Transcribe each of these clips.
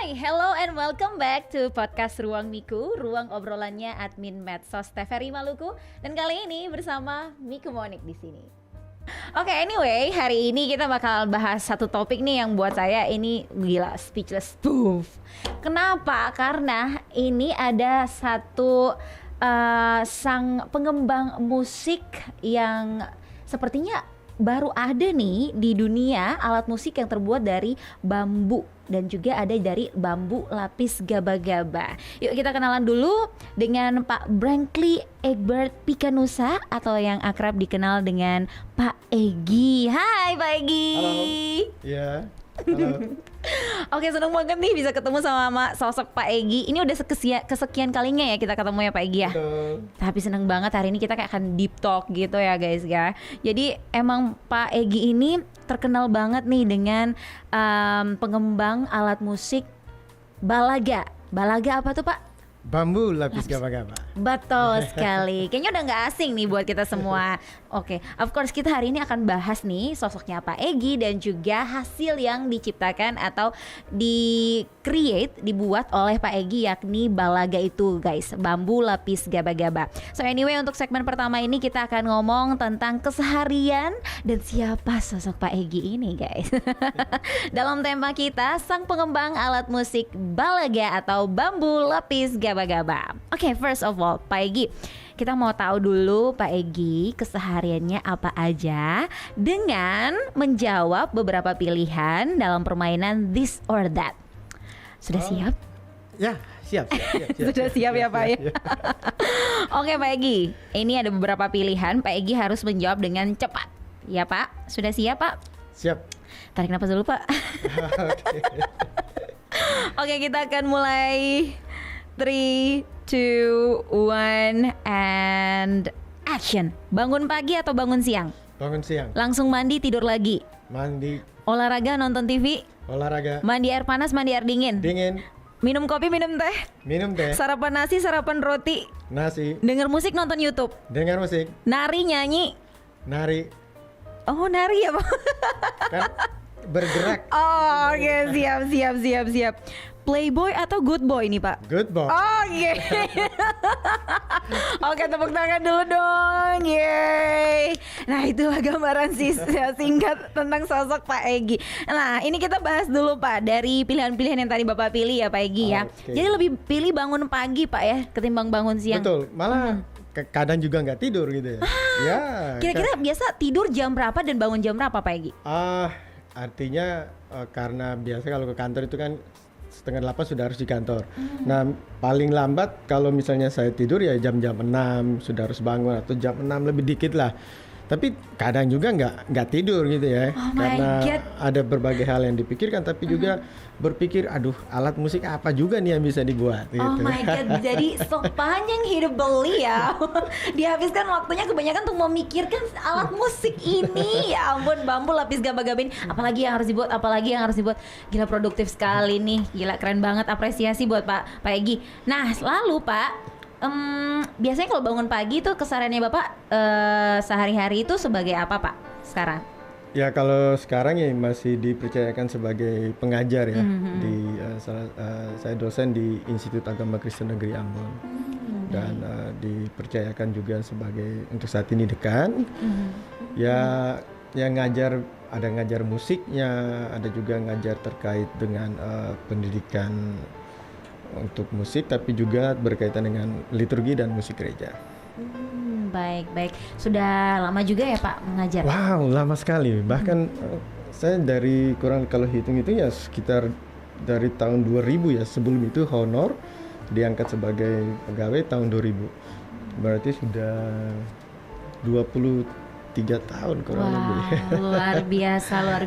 Hai, hello and welcome back to podcast Ruang Miku, ruang obrolannya admin Medsos TVRI Maluku. Dan kali ini bersama Miku Monik di sini. Oke, anyway, hari ini kita bakal bahas satu topik nih yang buat saya ini gila, speechless. Boom. Kenapa? Karena ini ada satu sang pengembang musik yang sepertinya baru ada nih di dunia, alat musik yang terbuat dari bambu dan juga ada dari bambu lapis gaba-gaba. Yuk kita kenalan dulu dengan Pak Brankley Egbert Pikanusa atau yang akrab dikenal dengan Pak Egy. Hai Pak Egy. Halo. Iya. Halo. Oke, seneng banget nih bisa ketemu sama sosok Pak Egy. Ini udah kesekian kalinya ya kita ketemu ya Pak Egy ya. Betul. Tapi seneng banget hari ini kita kayak akan deep talk gitu ya guys ya. Jadi emang Pak Egy ini terkenal banget nih dengan pengembang alat musik balaga. Balaga apa tuh Pak? Bambu lapis gaba-gaba. Betul sekali. Kayaknya udah gak asing nih buat kita semua. Oke, of course kita hari ini akan bahas nih sosoknya Pak Egy dan juga hasil yang diciptakan atau dibuat oleh Pak Egy, yakni balaga itu guys, bambu lapis gaba-gaba. So anyway, untuk segmen pertama ini kita akan ngomong tentang keseharian dan siapa sosok Pak Egy ini guys. Dalam tema kita, sang pengembang alat musik balaga atau bambu lapis gaba-gaba. Oke, first of all, Pak Egy, kita mau tahu dulu Pak Egy kesehariannya apa aja dengan menjawab beberapa pilihan dalam permainan This or That. Sudah siap? Ya, siap. Sudah siap ya Pak ya? Oke Pak Egy, ini ada beberapa pilihan. Pak Egy harus menjawab dengan cepat. Ya Pak, sudah siap Pak? Siap. Tarik nafas dulu Pak. Oke, kita akan mulai. 3, 2, 1 and action. Bangun pagi atau bangun siang? Bangun siang. Langsung mandi tidur lagi? Mandi. Olahraga nonton TV? Olahraga. Mandi air panas mandi air dingin? Dingin. Minum kopi minum teh? Minum teh. Sarapan nasi sarapan roti? Nasi. Denger musik nonton YouTube? Dengar musik. Nari nyanyi? Nari. Oh nari ya Pak? Kan bergerak. Oh oke, siap. Playboy atau good boy nih Pak? Good boy. Oke. Oke, tepuk tangan dulu dong. Yeay. Nah, itulah gambaran singkat tentang sosok Pak Egy. Nah, ini kita bahas dulu Pak dari pilihan-pilihan yang tadi Bapak pilih ya Pak Egy ya. Oke. Jadi lebih pilih bangun pagi Pak ya ketimbang bangun siang. Betul. Malah kadang juga nggak tidur gitu ya. Ya. Kira-kira biasa tidur jam berapa dan bangun jam berapa Pak Egy? Artinya karena biasa kalau ke kantor itu kan 7:30 sudah harus di kantor. Nah, paling lambat kalau misalnya saya tidur ya jam-jam 6 sudah harus bangun atau jam 6 lebih dikit lah. Tapi kadang juga nggak tidur gitu ya, karena ada berbagai hal yang dipikirkan, tapi juga berpikir, aduh alat musik apa juga nih yang bisa dibuat. Gitu. Oh my god, jadi sepanjang hidup beli ya, dihabiskan waktunya kebanyakan untuk memikirkan alat musik ini. Ya ampun, bambu lapis gaba-gabin, apalagi yang harus dibuat, gila produktif sekali nih, gila keren banget, apresiasi buat Pak Egy. Nah lalu Pak, biasanya kalau bangun pagi tuh kesehariannya Bapak sehari-hari itu sebagai apa Pak sekarang? Ya kalau sekarang ya masih dipercayakan sebagai pengajar ya. Saya dosen di Institut Agama Kristen Negeri Ambon. Dan dipercayakan juga sebagai untuk saat ini dekan. Ya ngajar, ada ngajar musiknya, ada juga ngajar terkait dengan pendidikan untuk musik, tapi juga berkaitan dengan liturgi dan musik gereja. Baik. Sudah lama juga ya Pak mengajar? Wow, lama sekali. Bahkan saya dari kurang kalau hitung itu ya sekitar dari tahun 2000 ya. Sebelum itu honor, diangkat sebagai pegawai tahun 2000. Berarti sudah 23 tahun kurang lebih. Luar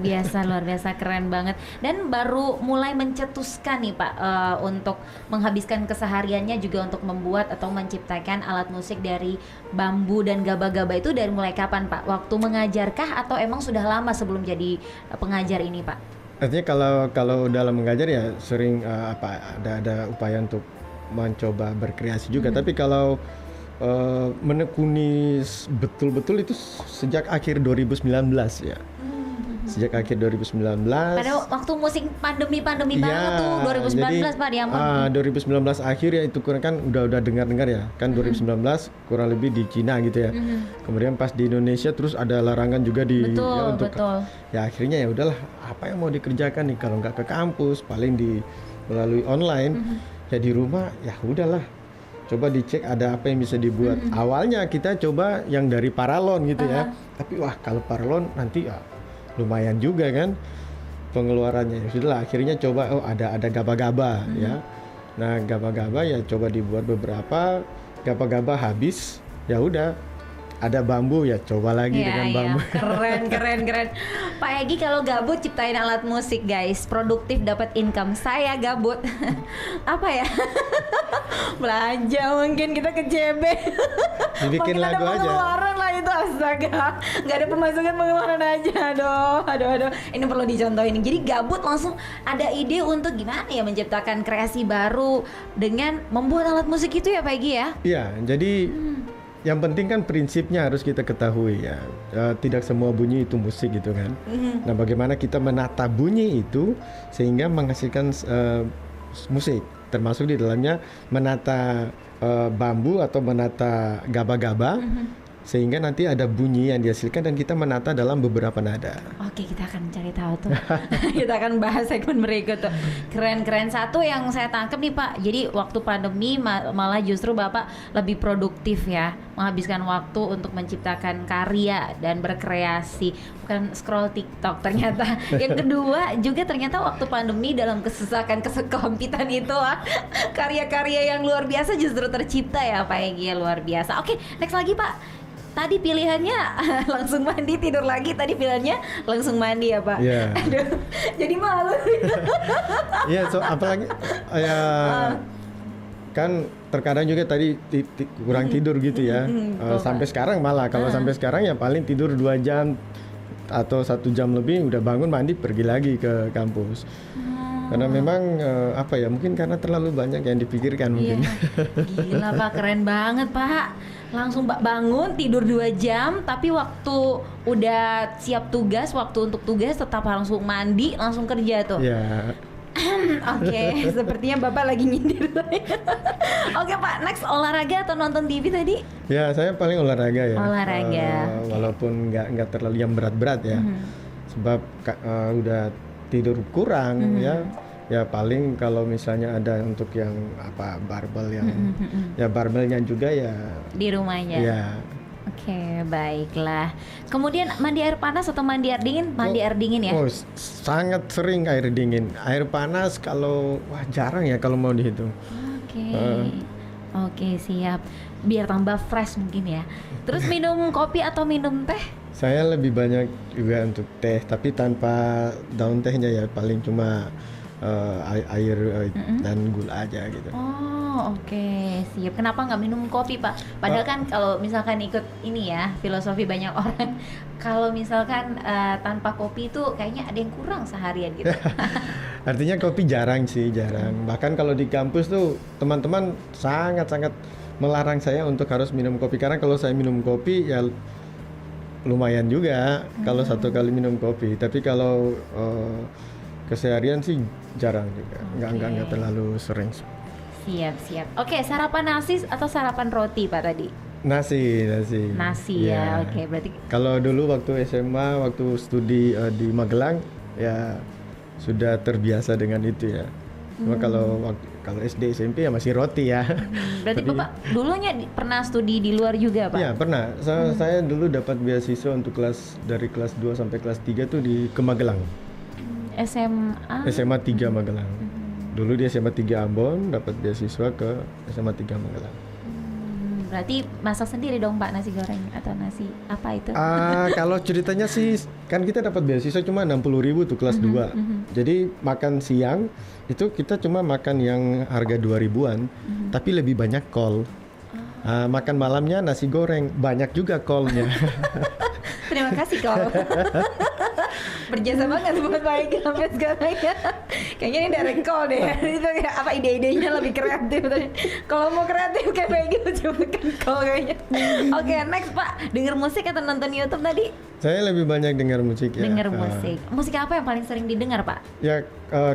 biasa, keren banget. Dan baru mulai mencetuskan nih Pak untuk menghabiskan kesehariannya juga untuk membuat atau menciptakan alat musik dari bambu dan gaba-gaba itu dari mulai kapan Pak? Waktu mengajarkah atau emang sudah lama sebelum jadi pengajar ini Pak? Artinya kalau dalam mengajar ya sering ada upaya untuk mencoba berkreasi juga. Tapi kalau menekuni betul-betul itu sejak akhir 2019 ya. sejak akhir 2019. Pada waktu musim pandemi Iya, banget tuh 2019 Pak di Ambon. 2019 akhir ya itu kurang kan udah dengar ya kan 2019 kurang lebih di Cina gitu ya. Kemudian pas di Indonesia terus ada larangan juga di Betul, ya, untuk betul. ya akhirnya ya udahlah apa yang mau dikerjakan nih kalau nggak ke kampus paling melalui online ya di rumah ya udahlah coba dicek ada apa yang bisa dibuat. Awalnya kita coba yang dari paralon gitu ya. Tapi wah kalau paralon nanti ya lumayan juga kan pengeluarannya. Ya sudahlah akhirnya coba ada gaba-gaba ya. Nah, gaba-gaba ya coba dibuat beberapa, gaba-gaba habis. Ya udah ada bambu ya coba lagi dengan bambu. Keren. Pak Egi kalau gabut ciptain alat musik guys, produktif dapat income. Saya gabut apa ya? Belanja mungkin kita ke JB. Dibikin mungkin lagu ada aja. pengeluaran lah itu astaga. Nggak ada pemasukan pengeluaran aja. Aduh. Ini perlu dicontohin. Jadi gabut langsung ada ide untuk gimana ya menciptakan kreasi baru dengan membuat alat musik itu ya Pak Egi ya? Iya, jadi yang penting kan prinsipnya harus kita ketahui ya. Tidak semua bunyi itu musik gitu kan. Nah, bagaimana kita menata bunyi itu sehingga menghasilkan musik, termasuk di dalamnya menata bambu atau menata gaba-gaba sehingga nanti ada bunyi yang dihasilkan dan kita menata dalam beberapa nada. Oke, kita akan cari tahu tuh. Kita akan bahas segmen berikut tuh. Keren. Satu yang saya tangkap nih Pak, jadi waktu pandemi malah justru Bapak lebih produktif ya, menghabiskan waktu untuk menciptakan karya dan berkreasi, bukan scroll TikTok ternyata. Yang kedua juga ternyata waktu pandemi dalam kesesakan kesekampitan itu karya-karya yang luar biasa justru tercipta ya Pak Egi, luar biasa. Oke, next lagi Pak. Tadi pilihannya langsung mandi tidur lagi, tadi pilihannya langsung mandi ya Pak. Iya. Aduh, jadi malu. Iya, apalagi ya kan terkadang juga tadi kurang tidur gitu ya. Sampai sekarang malah kalau sampai sekarang ya paling tidur 2 jam atau 1 jam lebih udah bangun mandi pergi lagi ke kampus. Karena memang apa ya mungkin karena terlalu banyak yang dipikirkan mungkin. Gila Pak, keren banget Pak. Langsung bangun tidur 2 jam, tapi waktu udah siap tugas, waktu untuk tugas tetap langsung mandi, langsung kerja tuh. Ya. Oke, sepertinya Bapak lagi nyindir saya. Oke Pak, next olahraga atau nonton TV tadi? Ya, saya paling olahraga ya. Olahraga. Walaupun nggak terlalu yang berat-berat ya. Sebab udah tidur kurang ya. Ya paling kalau misalnya ada untuk yang apa barbel yang ya barbelnya juga ya di rumahnya. Ya. Oke, baiklah. Kemudian mandi air panas atau mandi air dingin? Mandi air dingin ya? Oh, sangat sering air dingin. Air panas kalau jarang ya kalau mau dihitung. Oke, siap. Biar tambah fresh mungkin ya. Terus minum kopi atau minum teh? Saya lebih banyak juga untuk teh, tapi tanpa daun tehnya ya, paling cuma air dan gula aja gitu. Oh, oke, siap. Kenapa nggak minum kopi Pak? Padahal kan kalau misalkan ikut ini ya filosofi banyak orang, kalau misalkan tanpa kopi itu kayaknya ada yang kurang seharian gitu. Artinya kopi jarang. Bahkan kalau di kampus tuh teman-teman sangat-sangat melarang saya untuk harus minum kopi, karena kalau saya minum kopi ya lumayan juga kalau 1 kali minum kopi. Tapi kalau keseharian sih jarang juga, nggak terlalu sering. Siap. Oke, sarapan nasi atau sarapan roti Pak tadi? Nasi ya. Oke, berarti kalau dulu waktu SMA, waktu studi di Magelang ya sudah terbiasa dengan itu ya. Cuma kalau SD SMP ya masih roti ya. Berarti Bapak dulunya pernah studi di luar juga Pak? Iya pernah. Saya dulu dapat beasiswa untuk dari kelas 2 sampai kelas 3 tuh di Magelang. SMA 3 Magelang. Dulu di SMA 3 Ambon dapat beasiswa ke SMA 3 Magelang. Berarti masak sendiri dong Pak nasi goreng atau nasi apa itu? Kalau ceritanya sih kan kita dapat beasiswa cuma 60.000 tuh kelas 2. Jadi makan siang itu kita cuma makan yang harga 2.000-an, tapi lebih banyak kol. Makan malamnya nasi goreng, banyak juga kolnya. Terima kasih kol. berjasa banget buat Pak Egy sampai sekarang ya. Kayaknya ini direct call deh. Itu kayak apa ide-idenya lebih kreatif. Kalau mau kreatif kayak Pak Egy coba kan call kayaknya. Oke, next Pak, denger musik atau nonton YouTube tadi? Saya lebih banyak dengar musik ya. Dengar musik. Musik apa yang paling sering didengar Pak? Ya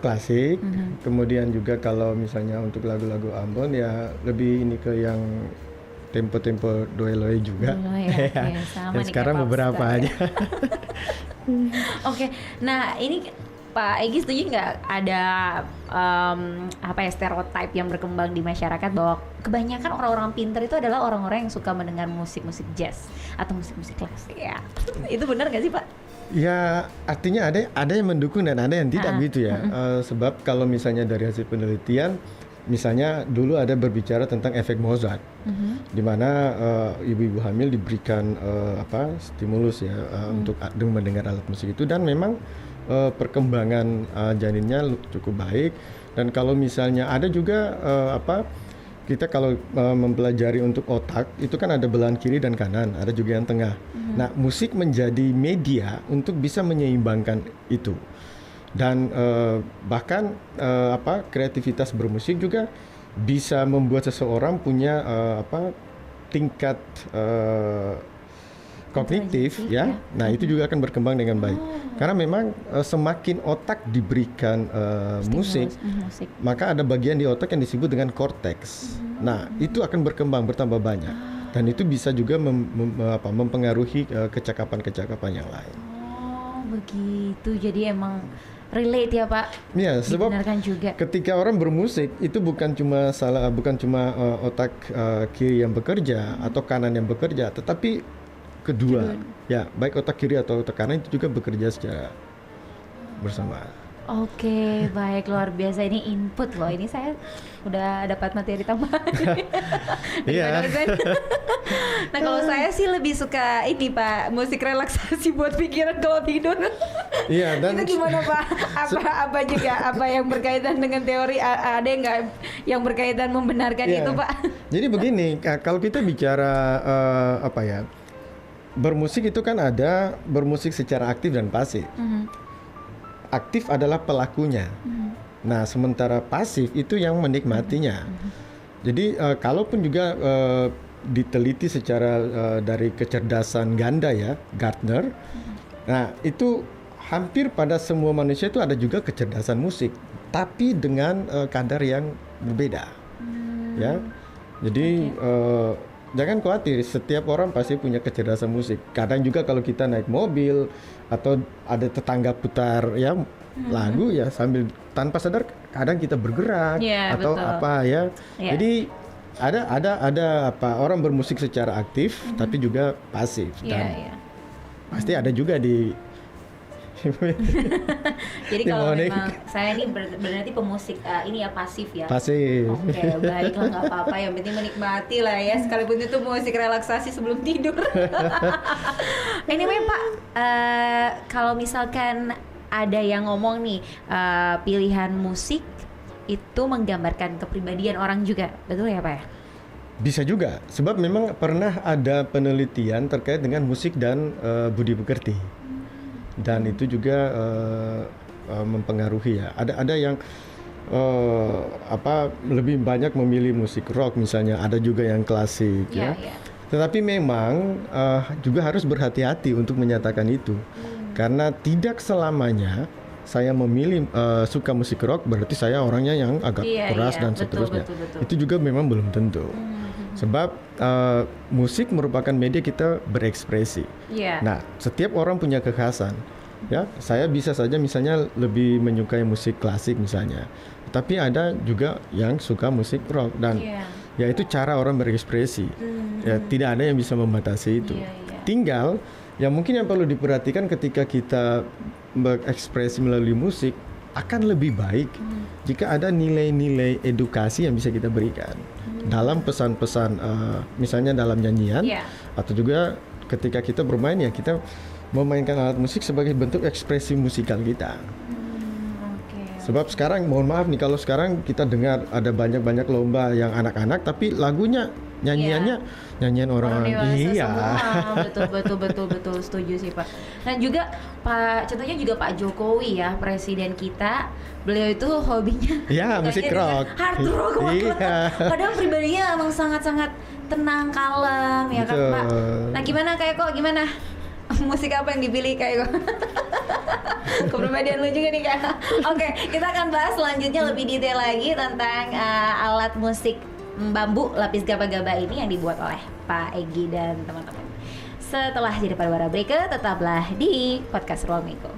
klasik. Kemudian juga kalau misalnya untuk lagu-lagu Ambon ya lebih ini ke yang tempo-tempo doe-loe juga. Ya, oke, sama Dan nih sekarang kayak beberapa popstar, aja. Oke, nah ini Pak Egy setuju nggak ada apa ya stereotip yang berkembang di masyarakat bahwa kebanyakan orang-orang pintar itu adalah orang-orang yang suka mendengar musik-musik jazz atau musik-musik klasik ya? Itu benar nggak sih Pak? Ya artinya ada yang mendukung dan ada yang tidak gitu ya. Sebab kalau misalnya dari hasil penelitian, misalnya dulu ada berbicara tentang efek Mozart, di mana ibu-ibu hamil diberikan stimulus ya untuk mendengar alat musik itu, dan memang perkembangan janinnya cukup baik. Dan kalau misalnya ada juga kita kalau mempelajari untuk otak itu kan ada belahan kiri dan kanan, ada juga yang tengah. Nah, musik menjadi media untuk bisa menyeimbangkan itu. Dan bahkan kreativitas bermusik juga bisa membuat seseorang punya tingkat kognitif ya. Nah, itu juga akan berkembang dengan baik. Karena memang semakin otak diberikan musik, maka ada bagian di otak yang disebut dengan korteks. Nah, itu akan berkembang bertambah banyak. Dan itu bisa juga mempengaruhi kecakapan-kecakapan yang lain. Oh, begitu. Jadi emang relate ya Pak. Ya, sebab juga. Ketika orang bermusik itu bukan cuma otak kiri yang bekerja atau kanan yang bekerja, tetapi kedua. Ya, baik otak kiri atau otak kanan itu juga bekerja secara bersamaan. Oke, baik, luar biasa, ini input loh. Ini saya udah dapat materi tambahan. Iya. Nah, kalau saya sih lebih suka ini Pak, musik relaksasi buat pikiran kalau tidur. Iya, dan itu gimana Pak? Apa yang berkaitan dengan teori, ada nggak yang berkaitan membenarkan itu Pak? Jadi begini, kalau kita bicara bermusik itu kan ada bermusik secara aktif dan pasif. Aktif adalah pelakunya. Nah, sementara pasif itu yang menikmatinya. Jadi kalaupun juga diteliti secara dari kecerdasan ganda ya, Gartner. Nah, itu hampir pada semua manusia itu ada juga kecerdasan musik, tapi dengan kadar yang berbeda. Ya. Jadi jangan khawatir, setiap orang pasti punya kecerdasan musik. Kadang juga kalau kita naik mobil atau ada tetangga putar ya lagu ya sambil tanpa sadar kadang kita bergerak atau betul. apa ya. Jadi ada orang bermusik secara aktif tapi juga pasif dan pasti ada juga di Jadi kalau memang saya ini berarti pemusik ini ya pasif ya. Pasif. Oke, baiklah, nggak apa-apa. Yang penting menikmati lah ya. Sekalipun itu musik relaksasi sebelum tidur. Anyway Pak, kalau misalkan ada yang ngomong nih pilihan musik itu menggambarkan kepribadian orang juga, betul ya Pak ya? Bisa juga, sebab memang pernah ada penelitian terkait dengan musik dan budi pekerti. Dan itu juga mempengaruhi ya. Ada yang lebih banyak memilih musik rock misalnya, ada juga yang klasik ya. Tetapi memang juga harus berhati-hati untuk menyatakan itu. Karena tidak selamanya saya memilih suka musik rock berarti saya orangnya yang agak keras dan seterusnya. Betul. Itu juga memang belum tentu. Sebab musik merupakan media kita berekspresi. Nah, setiap orang punya kekhasan. Ya, saya bisa saja misalnya lebih menyukai musik klasik misalnya. Tapi ada juga yang suka musik rock dan ya itu cara orang berekspresi. Ya, tidak ada yang bisa membatasi itu. Tinggal yang mungkin yang perlu diperhatikan ketika kita berekspresi melalui musik akan lebih baik jika ada nilai-nilai edukasi yang bisa kita berikan dalam pesan-pesan misalnya dalam nyanyian atau juga ketika kita bermain ya kita memainkan alat musik sebagai bentuk ekspresi musikal kita. Sebab sekarang mohon maaf nih kalau sekarang kita dengar ada banyak-banyak lomba yang anak-anak tapi lagunya nyanyiannya nyanyian orang dewasa iya. semua. Betul setuju sih Pak. Dan juga contohnya juga Pak Jokowi ya, presiden kita, beliau itu hobinya Ya, musik rock. hard rock. Iya. Padahal pribadinya emang sangat-sangat tenang, kalem ya kan Pak. Nah gimana kayak kok gimana? Musik apa yang dipilih kayak kok? Kepribadian lu juga nih Kak. Oke, kita akan bahas selanjutnya lebih detail lagi tentang alat musik bambu lapis gaba-gaba ini yang dibuat oleh Pak Egy dan teman-teman. Setelah jeda pariwara berikut, tetaplah di podcast Ruang Miko.